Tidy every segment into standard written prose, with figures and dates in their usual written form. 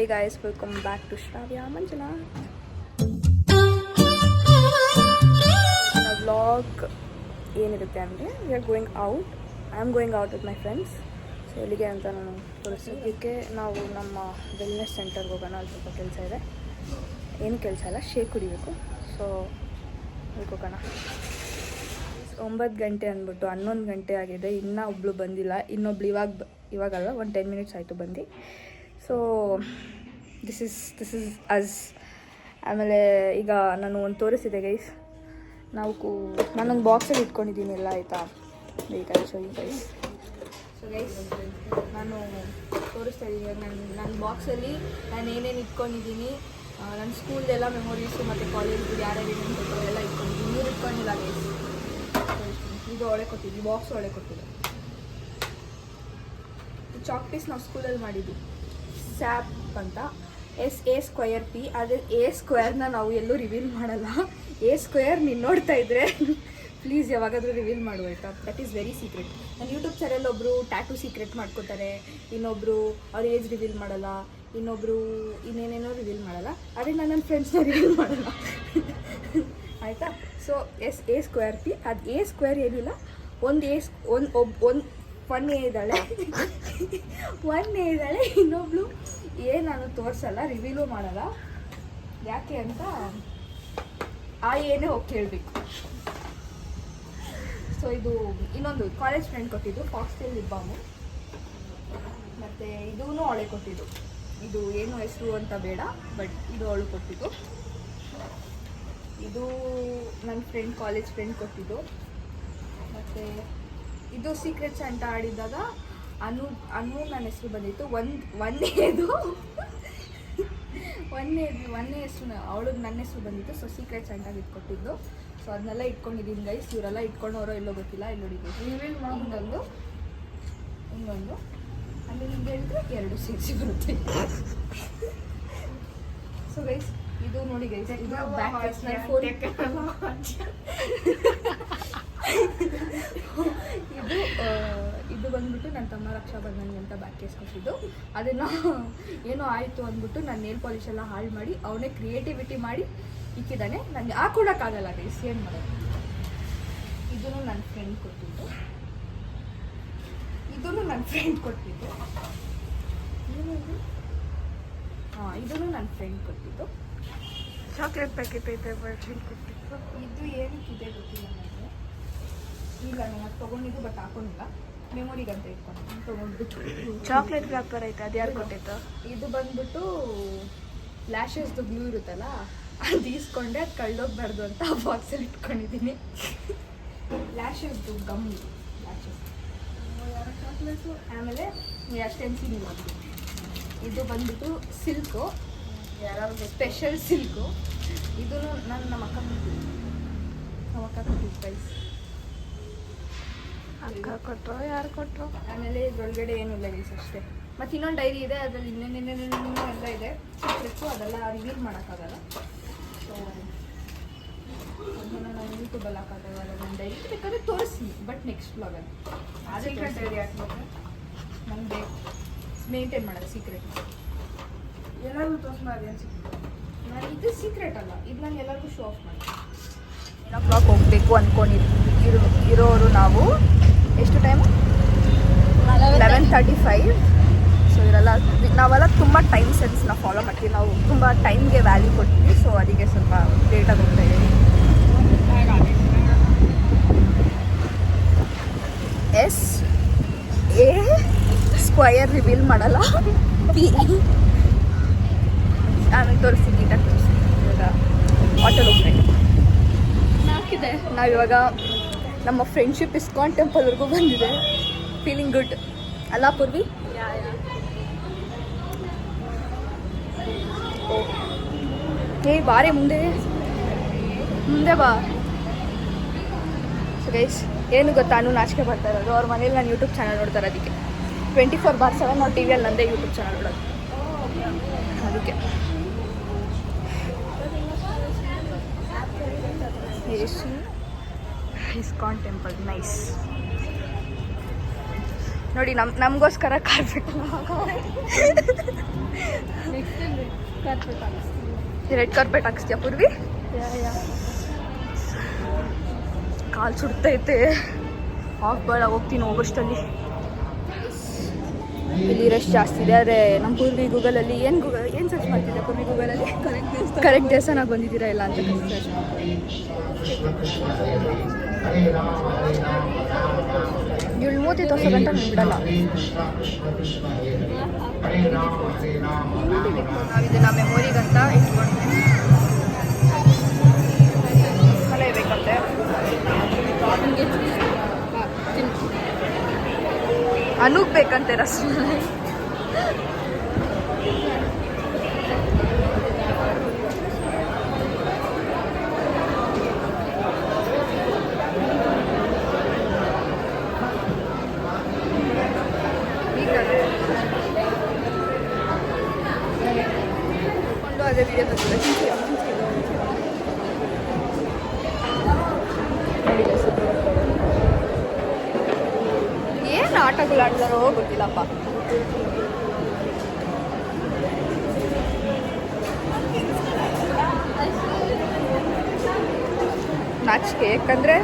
Hey guys, welcome back to Shravya Manjula. The vlog ಏನಿರುತ್ತೆ ಅಂದರೆ we are going out. I am going out with my friends. So ಎಲ್ಲಿಗೆ ಅಂತ ನಾನು ತೋರಿಸೋದಕ್ಕೆ ನಾವು ನಮ್ಮ ವೆಲ್ನೆಸ್ ಸೆಂಟರ್ಗೆ ಹೋಗೋಣ. ಅಲ್ಲಿ ಸ್ವಲ್ಪ ಕೆಲಸ ಇದೆ. ಏನು ಕೆಲಸ ಇಲ್ಲ, ಶೇಕ್ ಕುಡಿಬೇಕು. ಸೊ ಹೋಗೋಣ. 9 ಗಂಟೆ ಅಂದ್ಬಿಟ್ಟು 11 ಗಂಟೆ ಆಗಿದೆ. ಇನ್ನೂ ಒಬ್ಬಳು ಬಂದಿಲ್ಲ. ಇನ್ನೊಬ್ಳು ಇವಾಗಲ್ಲ, ಒಂದು 10 ಮಿನಿಟ್ಸ್ ಆಯಿತು ಬಂದು. So this is us. ಆಮೇಲೆ ಈಗ ನಾನು ಒಂದು ತೋರಿಸಿದೆ ಗೈಸ್. ನಾನೊಂದು ಬಾಕ್ಸಲ್ಲಿ ಇಟ್ಕೊಂಡಿದ್ದೀನಿ ಎಲ್ಲ, ಆಯಿತಾ? ಈಗ ಸೊ ಗೈಸ್ ನಾನು ತೋರಿಸ್ತಾ ಇದ್ದೀನಿ. ನನ್ನ ಬಾಕ್ಸಲ್ಲಿ ನಾನು ಏನೇನು ಇಟ್ಕೊಂಡಿದ್ದೀನಿ, ನನ್ನ ಸ್ಕೂಲ್ದೆಲ್ಲ ಮೆಮೊರೀಸು ಮತ್ತು ಕಾಲೇಜ್ದು ಯಾರ್ಯಾರು ಏನೇನು ಕೊಟ್ಟರು ಎಲ್ಲ ಇಟ್ಕೊಂಡಿದ್ದೀನಿ. ನೀವು ಇಟ್ಕೊಂಡಿಲ್ಲ ಗೈಸ್. ಇದು ಒಳ್ಳೆ ಕೊಟ್ಟಿದ್ವಿ, ಬಾಕ್ಸ್ ಒಳ್ಳೆ ಕೊಟ್ಟಿದ್ದೆ. ಚಾಕ್ ಪೀಸ್ ನಾವು ಸ್ಕೂಲಲ್ಲಿ ಮಾಡಿದ್ವಿ, ಸ್ಯಾಪ್ ಅಂತ. A²P. ಆದರೆ A² ನಾವು ಎಲ್ಲೂ ರಿವೀಲ್ ಮಾಡಲ್ಲ. A² ನೀನು ನೋಡ್ತಾ ಇದ್ರೆ ಪ್ಲೀಸ್ ಯಾವಾಗಾದರೂ ರಿವೀಲ್ ಮಾಡು, ಆಯಿತಾ? That is very secret. ನನ್ನ ಯೂಟ್ಯೂಬ್ ಚಾನಲ್ ಒಬ್ಬರು ಟ್ಯಾಟೂ ಸೀಕ್ರೆಟ್ ಮಾಡ್ಕೋತಾರೆ, ಇನ್ನೊಬ್ಬರು ಅವ್ರ ಏಜ್ ರಿವೀಲ್ ಮಾಡಲ್ಲ, ಇನ್ನೊಬ್ಬರು ಇನ್ನೇನೇನೋ ರಿವೀಲ್ ಮಾಡಲ್ಲ. ಆದರೆ ನಾನು ನನ್ನ ಫ್ರೆಂಡ್ಸ್ನ ರಿವೀಲ್ ಮಾಡಲ್ಲ, ಆಯಿತಾ? So A²P. ಅದು A² ಏನಿಲ್ಲ, ಒನ್ ಎ ಇದ್ದಾಳೆ, ಇನ್ನೊಬ್ಳು ನಾನು ತೋರಿಸಲ್ಲ, ರಿವೀಲು ಮಾಡಲ್ಲ. ಯಾಕೆ ಅಂತ ಆ ಏನೇ ಹೋಗಿ ಕೇಳಬೇಕು. ಸೊ ಇದು ಇನ್ನೊಂದು ಕಾಲೇಜ್ ಫ್ರೆಂಡ್ ಕೊಟ್ಟಿದ್ದು, ಫಾಕ್ಸ್ಟೈಲ್ ಲಿಪ್ ಬಾಮು. ಮತ್ತು ಇದೂ ಅವಳೆ ಕೊಟ್ಟಿದ್ದು. ಇದು ಏನು ಹೆಸರು ಅಂತ ಬೇಡ, ಬಟ್ ಇದು ಅವಳು ಕೊಟ್ಟಿದ್ದು. ಇದು ನನ್ನ ಫ್ರೆಂಡ್, ಕಾಲೇಜ್ ಫ್ರೆಂಡ್ ಕೊಟ್ಟಿದ್ದು. ಮತ್ತು ಇದು ಸೀಕ್ರೆಟ್ಸ್ ಅಂತ ಆಡಿದಾಗ ಅನು ನನ್ನ ಹೆಸರು ಬಂದಿತ್ತು. ಒಂದೇ ಹೆಸರು ಅವಳಿಗೆ ನನ್ನ ಹೆಸರು ಬಂದಿತ್ತು. ಸೊ ಸೀಕ್ರೆಟ್ಸ್ ಅಂತ ಇಟ್ಕೊಟ್ಟಿದ್ದು. ಸೊ ಅದನ್ನೆಲ್ಲ ಇಟ್ಕೊಂಡಿದ್ದೀನಿ ಗೈಸ್. ಇವರೆಲ್ಲ ಇಟ್ಕೊಂಡವರೋ ಎಲ್ಲೋ ಗೊತ್ತಿಲ್ಲ. ಇಲ್ಲಿ ನೋಡಿ, ಹಿಂಗೊಂದು ಅಲ್ಲಿ ನಿಮ್ಗೆ ಹೇಳಿದ್ರೆ 2 ಸೇರಿಸಿ ಬರುತ್ತೆ. ಸೊ ಗೈಸ್ ಇದು ನೋಡಿ ಗೈಸ್, ಇದು ಬ್ಯಾಕ್ ಕೇಸ್. ಇದು ಬಂದ್ಬಿಟ್ಟು ನನ್ನ ತಮ್ಮ ರಕ್ಷಾ ಬಂಧನ್ಗೆ ಅಂತ ಬ್ಯಾಕ್ ಕೇಸ್ ಕೊಟ್ಟಿದ್ದು. ಅದನ್ನು ಏನೋ ಆಯಿತು ಅಂದ್ಬಿಟ್ಟು ನಾನು ನೇಲ್ ಪಾಲಿಶ್ ಎಲ್ಲ ಹಾಳು ಮಾಡಿ ಅವನೇ ಕ್ರಿಯೇಟಿವಿಟಿ ಮಾಡಿ ಇಕ್ಕಿದ್ದಾನೆ. ನನಗೆ ಹಾಕೊಡೋಕ್ಕಾಗಲ್ಲ ಗೈಸ್, ಏನು ಮಾಡೋದು. ಇದನ್ನು ನನ್ನ ಫ್ರೆಂಡ್ ಕೊಟ್ಟಿದ್ದು. ಇದನ್ನು ನನ್ನ ಫ್ರೆಂಡ್ ಕೊಟ್ಟಿದ್ದು. ಚಾಕ್ಲೇಟ್ ಪ್ಯಾಕೆಟ್ ಐತೆ, ಫ್ರೆಂಡ್ ಕೊಟ್ಟಿದ್ದು. ಇದು ಏನಕ್ಕಿದೆ ಗೊತ್ತಿಲ್ಲ ನನಗೆ. ಇಲ್ಲ ನಾನು ಅದು ತೊಗೊಂಡಿದ್ದು, ಬಟ್ ಹಾಕೊಂಡಿಲ್ಲ. ಮೆಮೊರಿಗಂತ ಇಟ್ಕೊಂಡು ತೊಗೊಂಡ್ಬಿಟ್ಟು. ಚಾಕ್ಲೇಟ್ ವ್ಯಾಪಾರ ಐತೆ, ಅದು ಯಾರು ಕೊಟ್ಟಿತ್ತು? ಇದು ಬಂದ್ಬಿಟ್ಟು ಲ್ಯಾಶಸ್ದು ಗ್ಲೂ ಇರುತ್ತಲ್ಲ, ಅದು ಈಸ್ಕೊಂಡೆ. ಅದು ಕಳ್ದೋಗ್ಬಾರ್ದು ಅಂತ ಆ ಬಾಕ್ಸಲ್ಲಿ ಇಟ್ಕೊಂಡಿದ್ದೀನಿ. ಲ್ಯಾಶಸ್ದು ಗಮ್, ಲ್ಯಾಶಸ್ ಚಾಕ್ಲೇಟು. ಆಮೇಲೆ ಸ್ಟೆನ್ಸಿಲ್ ಬಂದು ಇದು ಬಂದ್ಬಿಟ್ಟು ಸಿಲ್ಕು, ಯಾರಾದ್ರು ಸ್ಪೆಷಲ್ ಸಿಲ್ಕು. ಇದೂ ನಮ್ಮ ಅಕ್ಕ ಕೊಟ್ಟಿದ್ದು ಪ್ರೈಸ್. ಅಕ್ಕ ಕೊಟ್ಟರು, ಯಾರು ಕೊಟ್ಟರು? ಆಮೇಲೆ ಇದ್ರೊಳಗಡೆ ಏನೂ ಇಲ್ಲ ಗೈಸ್, ಅಷ್ಟೇ. ಮತ್ತು ಇನ್ನೊಂದು ಡೈರಿ ಇದೆ, ಅದರಲ್ಲಿ ಇನ್ನೇನೇನೇನೇನೋ ಎಲ್ಲ ಇದೆ ಸೀಕ್ರೆಟ್ಸು. ಅದೆಲ್ಲ ರಿವೀಲ್ ಮಾಡೋಕ್ಕಾಗಲ್ಲ. ಸೊ ಅದನ್ನು ನಾವು ಯೂಟ್ಯೂಬಲ್ಲಿ ಹಾಕೋಕ್ಕಾಗಲ್ಲ. ನನ್ನ ಡೈರಿ ಬೇಕಾದ್ರೆ ತೋರಿಸ್ತೀನಿ, ಬಟ್ ನೆಕ್ಸ್ಟ್ ವ್ಲಾಗಲ್ಲಿ. ಸೀಕ್ರೆಟ್ ಡೈರಿ ಹಾಕ್ಬೇಕು, ನನಗೆ ಮೇಂಟೈನ್ ಮಾಡೋದು ಸೀಕ್ರೆಟ್. ಎಲ್ಲರಿಗೂ ತೋರಿಸ್ಬಾರ್ದು ಅನ್ಸುತ್ತೆ. ನಾನು ಇದು ಸೀಕ್ರೆಟ್ ಅಲ್ಲ, ಇದು ನಾನು ಎಲ್ಲರಿಗೂ ಶೋ ಆಫ್ ಮಾಡಿ. 9 o'clock ಹೋಗಬೇಕು ಇರೋರು ನಾವು. ಎಷ್ಟು ಟೈಮು? 11:35. ಸೊ ನಾವೆಲ್ಲ ತುಂಬ ಟೈಮ್ ಸೆನ್ಸ್ನ ಫಾಲೋ ಮಾಡ್ತೀವಿ. ನಾವು ತುಂಬ ಟೈಮ್ಗೆ ವ್ಯಾಲ್ಯೂ ಕೊಡ್ತೀವಿ. ಸೊ ಅದಕ್ಕೆ ಸ್ವಲ್ಪ ಲೇಟಾಗಿ ಹೋಗ್ತಾ ಇದ್ದೀವಿ. A² ರಿವೀಲ್ ಮಾಡಲ್ಲ. P ಆಮೇಲೆ ತೋರಿಸ್ತೀನಿ, ನೀಟಾಗಿ ತೋರಿಸ್ತೀನಿ. ಇವಾಗ ಆಟೋಲ್ ಹೋಗ್ಬೇಕು. ನಾವಿವಾಗ ನಮ್ಮ ಫ್ರೆಂಡ್ಶಿಪ್ ಇಸ್ಕಾನ್ ಟೆಂಪಲ್ವರೆಗೂ ಬಂದಿದೆ. ಫೀಲಿಂಗ್ ಗುಡ್ ಅಲ್ಲ ಪೂರ್ವಿ? ಹೇ ಬಾರೆ ಮುಂದೆ ಬಾ. ಸೊ ಗೈಸ್ ಏನು ಗೊತ್ತಾ, ನಾಚಿಕೆ ಬರ್ತಾ ಇರೋದು. ಅವ್ರ ಮನೇಲಿ ನಾನು ಯೂಟ್ಯೂಬ್ ಚಾನಲ್ ನೋಡ್ತಾರೆ, ಅದಕ್ಕೆ 24/7 ನಾವು ಟಿ ವಿಯಲ್ಲಿ ನಂದೇ ಯೂಟ್ಯೂಬ್ ಚಾನಲ್ ನೋಡೋದು, ಅದಕ್ಕೆ. ISKCON temple nice. ನೋಡಿ ನಮಗೋಸ್ಕರ ಕಾರ್ಪೆಟ್ ರೆಡ್ ಕಾರ್ಪೆಟ್ ಹಾಕ್ಸ್ತೀಯ ಪೂರ್ವಿ? ಕಾಲು ಸುಡ್ತೈತೆ, ಹಾಕ್ಬೇಡ, ಹೋಗ್ತೀನಿ ಹೋಗೋಷ್ಟಲ್ಲಿ. ಇಲ್ಲಿ ರಶ್ ಜಾಸ್ತಿ ಇದೆ. ಆದರೆ ನಮ್ಮ ಪೂರ್ವಿ ಗೂಗಲಲ್ಲಿ ಏನು ಸರ್ಚ್ ಮಾಡ್ತಿದ್ದೆ ಪೂರ್ವಿ ಗೂಗಲಲ್ಲಿ? ಕರೆಕ್ಟ್ ದೇವಸ್ಥಾನ ಬಂದಿದ್ದೀರಾ ಇಲ್ಲ ಅಂತ ಸರ್ಚ್ ಮಾಡ್ತೀನಿ. ಇವಳು ಮೂತಿ ತೋರ್ಸೋ ಗಂಟ ನಾನು ಬಿಡಲ್ಲ. ನಾವಿದನ್ನ ಮೆಮೊರಿಗಂತ ಇಟ್ಕೊಂಡು ಕಳೆಯಬೇಕಂತೆ. ಅನುಗ್ ಬೇಕಂತೆ ರಸಮಲೈ. ಅದೇ ವಿಡಿಯೋ ಏನು ಆಟಗಳು ಆಡ್ತಾರೋ ಗೊತ್ತಿಲ್ಲಪ್ಪ. ನಾಚಿಕೆ, ಯಾಕಂದರೆ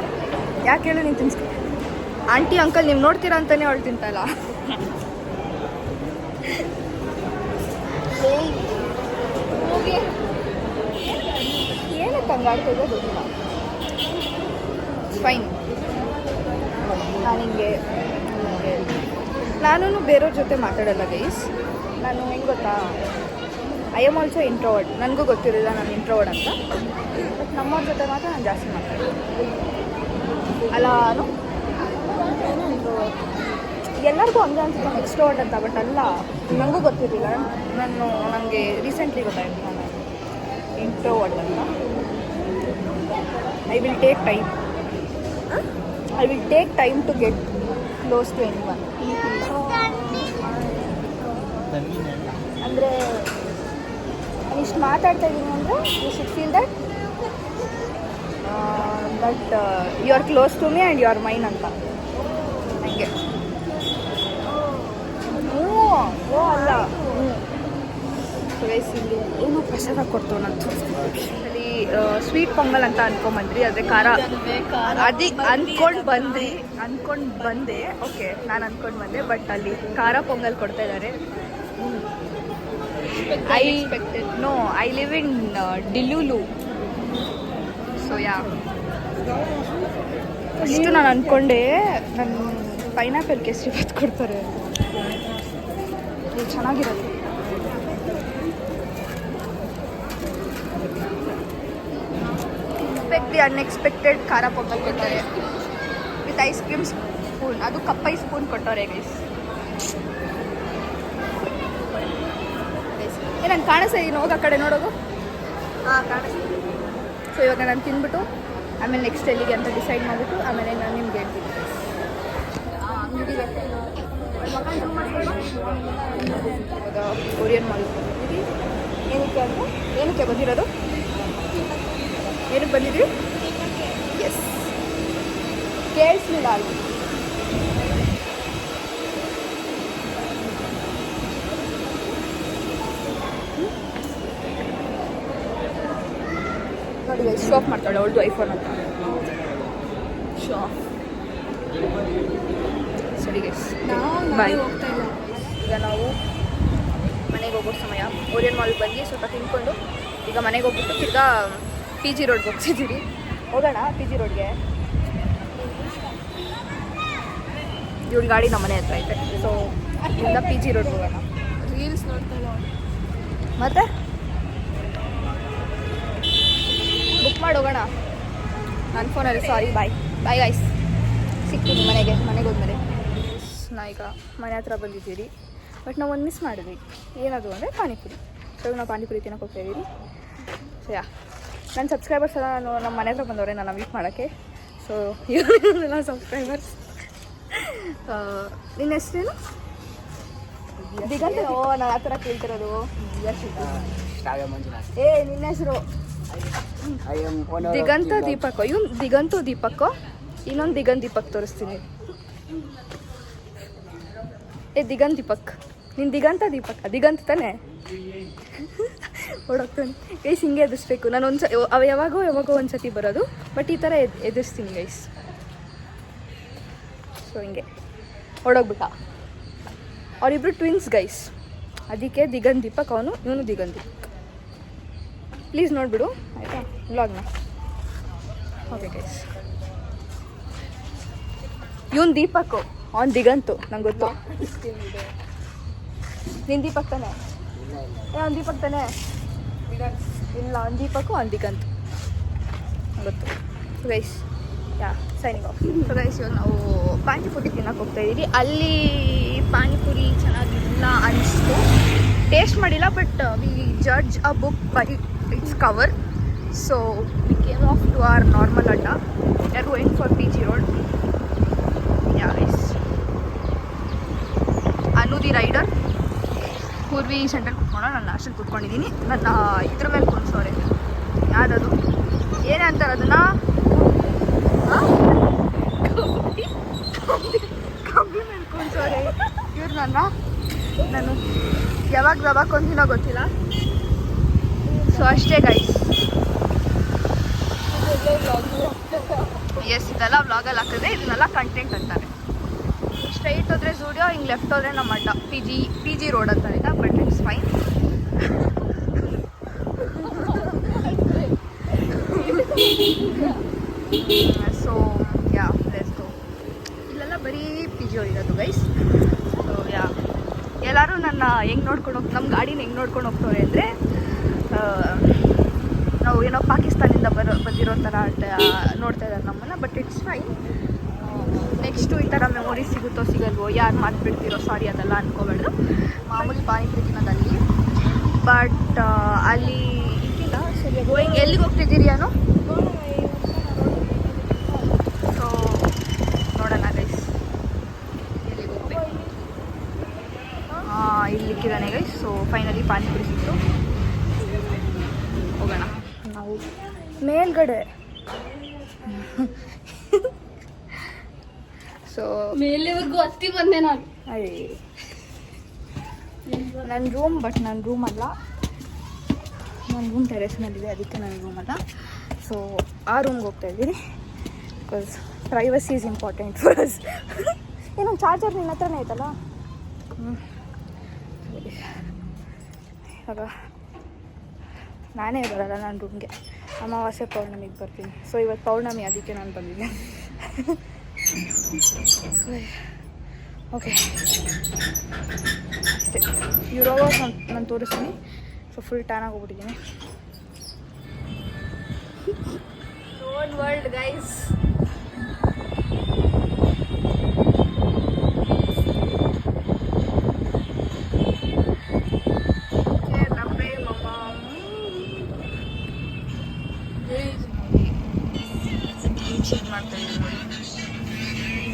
ಯಾಕೆ ಹೇಳು ನೀನು ತಿನ್ಸ್ಕೊ. ಆಂಟಿ ಅಂಕಲ್ ನೀವು ನೋಡ್ತೀರಾ ಅಂತಲೇ ಅವಳು ತಿಂತಲ್ಲ. ಏನಕ್ಕೆ ಹಂಗಾಡ್ತಿದೆ ಗೊತ್ತಿಲ್ಲ. ಫೈನ್. ನಾನು ಬೇರೆಯವ್ರ ಜೊತೆ ಮಾತಾಡಲ್ಲ ಗೈಸ್. ನಾನು ಹೆಂಗೆ ಗೊತ್ತಾ, ಐ ಆಮ್ ಆಲ್ಸೋ ಇಂಟ್ರೋವರ್ಡ್. ನನಗೂ ಗೊತ್ತಿರಲಿಲ್ಲ ನಾನು ಇಂಟ್ರೋವರ್ಡ್ ಅಂತ. ಬಟ್ ನಮ್ಮವ್ರ ಜೊತೆ ಮಾತ್ರ ನಾನು ಜಾಸ್ತಿ ಮಾತಾಡೋದು ಅಲ್ಲ. ಎಲ್ಲರಿಗೂ ಹಂಗೆ ಅನ್ಸುತ್ತೆ ನಾನು ಎಕ್ಸ್ಟ್ರೋವರ್ಡ್ ಅಂತ. ಬಟ್ ಅಲ್ಲ, ನನಗೂ ಗೊತ್ತಿರಲಿಲ್ಲ. ನನಗೆ ರೀಸೆಂಟ್ಲಿ ಗೊತ್ತಾಯಿತು ನಾನು ಇಂಟ್ರೋವರ್ಡ್ ಅಂತ. I will take time to get close to anyone. ಅಂದರೆ ನಾನು ಇಷ್ಟು ಮಾತಾಡ್ತಾ ಇದ್ದೀನಿ ಅಂದರೆ you should feel that you are close to me and you are mine ಅಂತ. ನನಗೆ ಓ ಅಲ್ಲ ಇಲ್ಲಿ ಏನೋ ಪ್ರಸಾದ ಕೊಡ್ತು ನಾನು ಅಲ್ಲಿ ಸ್ವೀಟ್ ಪೊಂಗಲ್ ಅಂತ ಅನ್ಕೊಂಬಂದ್ರಿ. ಆದರೆ ಖಾರ ಅಂದ್ಕೊಂಡು ಬಂದೆ. ಓಕೆ, ನಾನು ಅಂದ್ಕೊಂಡು ಬಂದೆ. ಬಟ್ ಅಲ್ಲಿ ಖಾರ ಪೊಂಗಲ್ ಕೊಡ್ತಾ ಇದ್ದಾರೆ. I live in delulu. So first ನಾನು ಅಂದ್ಕೊಂಡೆ ನನ್ನ ಪೈನಾಪಲ್ ಕೇಸರಿ ಬಾತ್ ಕೊಡ್ತಾರೆ. ಇದು ಚೆನ್ನಾಗಿರೋದು. ದಿ ಅನ್ಎಕ್ಸ್ಪೆಕ್ಟೆಡ್ ಖಾರ ಪೊಂಗಲ್ ಕೊಡ್ತಾರೆ ವಿತ್ ಐಸ್ ಕ್ರೀಮ್ ಸ್ಪೂನ್. ಅದು ಕಪ್ಪೈ ಸ್ಪೂನ್ ಕೊಟ್ಟವ್ರೆ ಗೈಸ್. ನಾನು ಕಾಣಿಸ್ತಾ ಇದ್ದೀನಿ, ಹೋಗಿ ಆ ಕಡೆ ನೋಡೋದು. ಹಾಂ, ಕಾಣಿಸ್ತೀನಿ. ಸೊ ಇವಾಗ ನಾನು ತಿಂದ್ಬಿಟ್ಟು ಆಮೇಲೆ ನೆಕ್ಸ್ಟ್ ಎಲ್ಲಿಗೆ ಅಂತ ಡಿಸೈಡ್ ಮಾಡಿಬಿಟ್ಟು ಆಮೇಲೆ ನಾನು ನಿಮ್ಗೆ ಹೇಳ್ತೀನಿ. ಇವಾಗ ಕೊರಿಯನ್ ಮಾಲ್ ಬಂದಿದ್ದೀವಿ. ಏನಕ್ಕೆ ಬಂದಿರೋದು? ಏನಕ್ಕೆ ಬಂದಿದ್ವಿ? ಎಸ್, ಕೇಳಿಸ್ಲಿಲ್ಲ ಅಲ್ಲಿ. ನೋಡಿ ಗೈಸ್, ಶಾಪ್ ಮಾಡ್ತಾಳೆ ಅವಳದು ಐಫೋನ್ ಅಂತ. ಶಾಪ್ ಸರಿ ಗೈಸ್, ಬಾಯ್. ಈಗ ನಾವು ಮನೆಗೆ ಹೋಗೋ ಸಮಯ. ಓರಿಯನ್ ಮಾಲ್ಗೆ ಬಂದು ಸ್ವಲ್ಪ ತಿನ್ಕೊಂಡು ಈಗ ಮನೆಗೆ ಹೋಗ್ಬಿಟ್ಟು ತಿರ್ಗಾ ಪಿ ಜಿ ರೋಡ್ಗೆ ಹೋಗ್ತಿದ್ದೀವಿ. ಹೋಗೋಣ ಪಿ ಜಿ ರೋಡ್ಗೆ. ಇವಳ ಗಾಡಿ ನಮ್ಮ ಮನೆ ಹತ್ರ ಐತೆ. ಸೊ ಇಲ್ಲಿಂದ ಪಿ ಜಿ ರೋಡ್ಗೆ ಹೋಗೋಣ. ರೀಲ್ಸ್ ನೋಡ್ತಾಯಿಲ್ಲ ಮತ್ತೆ ಬುಕ್ ಮಾಡಿ ಹೋಗೋಣ ನನ್ನ ಫೋನಲ್ಲಿ. ಸಾರಿ, ಬಾಯ್ ಗೈಸ್, ಸಿಗ್ತೀನಿ ಮನೆಗೆ ಹೋದ್ಮೇಲೆ. ನಾ ಈಗ ಮನೆ ಹತ್ರ ಬಂದಿದ್ದೀರಿ. ಬಟ್ ನಾವು ಒಂದು ಮಿಸ್ ಮಾಡಿದ್ವಿ. ಏನದು ಅಂದರೆ ಪಾನಿಪುರಿ. ಸೊ ನಾವು ಪಾನಿಪುರಿ ತಿನ್ನೋಕೆ ಹೋಗ್ತಾಯಿದ್ದೀರಿ. ಸೊ ನನ್ನ ಸಬ್ಸ್ಕ್ರೈಬರ್ಸ್ ಎಲ್ಲ ನಮ್ಮ ಮನೆ ಹತ್ರ ಬಂದವ್ರೆ ನಾನು ಮೀಟ್ ಮಾಡೋಕ್ಕೆ. ಸೊ ಇವರೆಲ್ಲ ಸಬ್ಸ್ಕ್ರೈಬರ್ಸ್. ನಿನ್ನ ಹೆಸರೇನು? ದಿಗಂತ. ಓ, ನಾನು ಆ ಥರ ಕೇಳ್ತಿರೋದು. ನಿನ್ನ ಹೆಸರು ದಿಗಂತ ದೀಪಕ್. ಇವನು ದಿಗಂತು ದೀಪಕ್. ಇನ್ನೊಂದು ದಿಗಂತ್ ದೀಪಕ್ ತೋರಿಸ್ತೀನಿ. ದಿಗಂತ್ ದೀಪಕ್ ನಿನ್ನ ದಿಗಂತ ದೀಪಕ್ ದಿಗಂತ್ ತಾನೆ ಓಡೋಗ್ತಾನೆ ಗೈಸ್. ಹಿಂಗೆ ಎದುರಿಸ್ಬೇಕು ನಾನು ಅವ ಯಾವಾಗೋ ಒಂದು ಸತಿ ಬರೋದು, ಬಟ್ ಈ ಥರ ಎದುರಿಸ್ತೀನಿ ಗೈಸ್. ಸೊ ಹಿಂಗೆ ಓಡೋಗ್ಬಿಟ್ಟ. ಅವರಿಬ್ರು ಟ್ವಿನ್ಸ್ ಗೈಸ್, ಅದಕ್ಕೆ ದಿಗಂತ್ ದೀಪಕ್, ಇವನು ದಿಗಂತ್ ದೀಪಕ್. ಪ್ಲೀಸ್ ನೋಡಿಬಿಡು ಆಯಿತಾ ವ್ಲಾಗ್ನ. ಓಕೆ ಗೈಸ್, ಇವನು ದೀಪಕ್ಕು, ಅವ್ನು ದಿಗಂತು, ನಂಗೆ ಗೊತ್ತು. ನಿನ್ನ ದೀಪಕ್ ತಾನೆ? ಅವ್ನು ದೀಪಕ್ ತಾನೆ? ಇಲ್ಲ, ಅವ್ನು ದೀಪಕ್ಕು, ಅವ್ನು ದಿಗಂತು ಗೊತ್ತು. ಗೈಸ್ ಯಾ ಸೈನಿಂಗ್ ಆಫ್. ಸೊ ಗೈಸ್, ಇವಾಗ ನಾವು ಪಾನಿಪುರಿ ತಿನ್ನಕ್ಕೆ ಹೋಗ್ತಾ ಇದ್ದೀವಿ. ಅಲ್ಲಿ ಪಾನಿಪುರಿ ಚೆನ್ನಾಗಿಲ್ಲ ಅನಿಸ್ತು, ಟೇಸ್ಟ್ ಮಾಡಿಲ್ಲ, but we judge a book by its cover. So we came off to our normal ಅಡ್ಡ. We are going for PG Road. Yeah guys, Anu the rider. Poorvi centre ಕುತ್ಕೊಂಡು ನಾನು ಲಾಸ್ಟಲ್ಲಿ ಕುತ್ಕೊಂಡಿದ್ದೀನಿ. ನನ್ನ ಇದ್ರ ಮೇಲೆ ಕುಣಿಸೋರೆ, ಯಾವ್ದದು ಏನೇ ಅಂತಾರೆ ಅದನ್ನು, ಕಂಬಿ ಮೇಲೆ ಕುಣಿಸೋರೆ ಇವ್ರು. ನಾನು ಯಾವಾಗ ಕೊಂದಿನೋ ಗೊತ್ತಿಲ್ಲ. ಸೊ ಅಷ್ಟೇ ಗೈಸ್. ಎಸ್, ಇದೆಲ್ಲ ವ್ಲಾಗಲ್ಲಿ ಹಾಕಿದ್ರೆ ಇದನ್ನೆಲ್ಲ ಕಂಟೆಂಟ್ ಅಂತಾರೆ. ಸ್ಟ್ರೈಟ್ ಹೋದರೆ ಝೂಡಿಯೋ, ಹಿಂಗೆ ಲೆಫ್ಟ್ ಹೋದರೆ ನಮ್ಮ ಅಡ್ಡ PG Road ಅಂತಾರೆ, but it's fine. So yeah let's go. ಇಲ್ಲೆಲ್ಲ ಬರೀ PG ಇರೋದು ಗೈಸ್. ಸೊ ಯಾ, ಎಲ್ಲರೂ ನನ್ನ ಹೆಂಗೆ ನೋಡ್ಕೊಂಡು ನಮ್ಮ ಗಾಡಿನ ಹೆಂಗೆ ನೋಡ್ಕೊಂಡು ಹೋಗ್ತವ್ರೆ ಅಂದರೆ, ನಾವು ಏನೋ ಪಾಕಿಸ್ತಾನಿಂದ ಬಂದಿರೋ ಥರ ನೋಡ್ತಾ ಇದ್ದಾರೆ ನಮ್ಮನ್ನು. But it's fine. ನೆಕ್ಸ್ಟು ಈ ಥರ ಮೆಮೊರಿ ಸಿಗುತ್ತೋ ಸಿಗಲ್ವೋ, ಯಾರು ಮಾತು ಸಾರಿ ಅದೆಲ್ಲ ಅಂದ್ಕೋಬಾರ್ದು. ಮಾಮೂಲಿ ಪಾನಿಪುರಿ ತಿನ್ನೋದಲ್ಲಿ, ಬಟ್ ಅಲ್ಲಿ ಇಕ್ಕಿಲ್ಲ. ಸರಿ, ಗೋಯಿಂಗ್ ಎಲ್ಲಿಗೆ ಹೋಗ್ತಿದ್ದೀರಿ ಅನು? ಸೊ ನೋಡೋಣ ಗೈಸ್, ಎಲ್ಲಿಗೆ ಹೋಗ್ಬೇಕು. ಇಲ್ಲಿ ಇಕ್ಕಿದ್ದಾನೆ ಗೈಸ್. ಸೊ ಫೈನಲಿ ಪಾನಿಪುರಿ ಸಿಕ್ತು, ಹೋಗೋಣ ನಾವು ಮೇಲ್ಗಡೆ. ಸೊ ಮೇಲೆವರೆಗೂ ಹತ್ತಿ ಬಂದೆ ನಾನು. ನನ್ನ ರೂಮ್, ಬಟ್ ನನ್ನ ರೂಮ್ ಅಲ್ಲ, ನನ್ನ ರೂಮ್ ಟೆರೆಸ್ ಮೇಲಿದೆ, ಅದಕ್ಕೆ ನನ್ನ ರೂಮ್ ಅಲ್ಲ. ಸೊ ಆ ರೂಮ್ಗೆ ಹೋಗ್ತಾ ಇದ್ದೀನಿ, because privacy is important for us. ಏನೊಂದು ಚಾರ್ಜರ್ ನಿನ್ನ ಹತ್ರನೇ ಐತಲ್ಲ. ಇವಾಗ ನಾನೇ ಬರಲ್ಲ ನನ್ನ ರೂಮ್ಗೆ, ಅಮಾವಾಸ್ಯೆ ಪೌರ್ಣಮಿಗೆ ಬರ್ತೀನಿ. ಸೊ ಇವತ್ತು ಪೌರ್ಣಮಿ, ಅದಕ್ಕೆ ನಾನು ಬಂದಿದ್ದೆ. ಓಕೆ ಅಷ್ಟೇ. ಇವ್ರೋಗ ನಾನು ತೋರಿಸ್ತೀನಿ. ಸೊ ಫುಲ್ ಟ್ಯಾನ್ ಆಗೋಗ್ಬಿಟ್ಟಿದ್ದೀನಿ. Own world guys.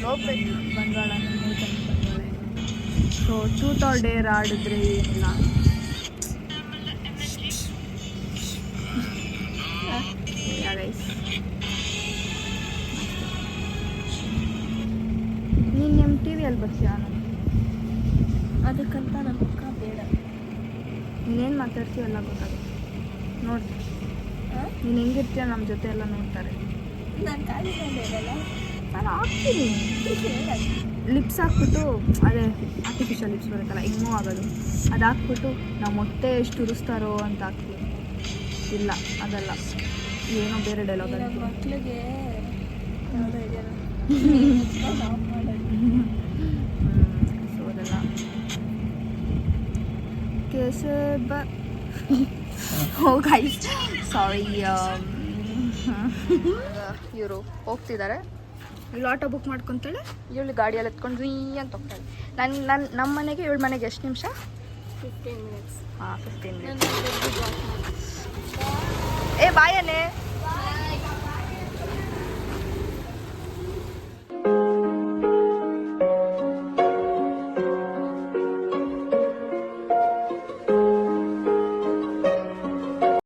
ಹೋಗ್ಬೇಕು ಬಂಡವಾಳ, ಸೊ ಟ್ರೂತ್ ಆರ್ ಡೇರ್ ಆಡಿದ್ರೆ ಏನಿಲ್ಲ. ನೀನು ನಿಮ್ಮ TVಯಲ್ಲಿ ಬರ್ತೀಯಾ? ಅದಕ್ಕಂತ ನನ್ನ ಪಕ್ಕ ಬೇಡ. ನೀನೇನು ಮಾತಾಡ್ತೀವಲ್ಲ ಗೊತ್ತಾಗುತ್ತೆ, ನೋಡಿ ನೀನು ಹೆಂಗಿರ್ತೀಯ ನಮ್ಮ ಜೊತೆ ಎಲ್ಲ ನೋಡ್ತಾರೆ. ನಾನು ಕಾಲಿಕೊಂಡೇನಲ್ಲ, ನಾನು ಹಾಕ್ತೀನಿ. ಲಿಪ್ಸ್ ಹಾಕ್ಬಿಟ್ಟು, ಅದೇ ಆರ್ಟಿಫಿಷಿಯಲ್ ಲಿಪ್ಸ್ ಬರುತ್ತಲ್ಲ, ಹೆಂಗೂ ಆಗೋದು, ಅದು ಹಾಕ್ಬಿಟ್ಟು ನಾವು ಮೊಟ್ಟೆ ಎಷ್ಟು ಉರಿಸ್ತಾರೋ ಅಂತ ಹಾಕ್ತೀವಿ. ಇಲ್ಲ ಅದಲ್ಲ, ಏನೋ ಬೇರೆ ಡೈಲಾಗ್ ನಮ್ಮ ಮಕ್ಳಿಗೆ ಯಾವುದೋ ಇದೆಯಲ್ಲ ಸೊ ಅದೆಲ್ಲ ಕೇಸೆ ಗೈಸ್ ಸಾರಿ. ಇವರು ಹೋಗ್ತಿದ್ದಾರೆ, ಇಲ್ಲಿ ಆಟೋ ಬುಕ್ ಮಾಡ್ಕೊತಾಳೆ, ಇವಳು ಗಾಡಿಯಲ್ಲಿ ಎತ್ಕೊಂಡು ರೀ ಅಂತ ಹೋಗ್ತಾಳೆ. ನಮ್ಮ ಮನೆಗೆ ಇವಳ ಮನೆಗೆ ಎಷ್ಟು ನಿಮಿಷ? 15 minutes. ಹಾಂ 15 minutes. ಏ ಬಾಯನೇ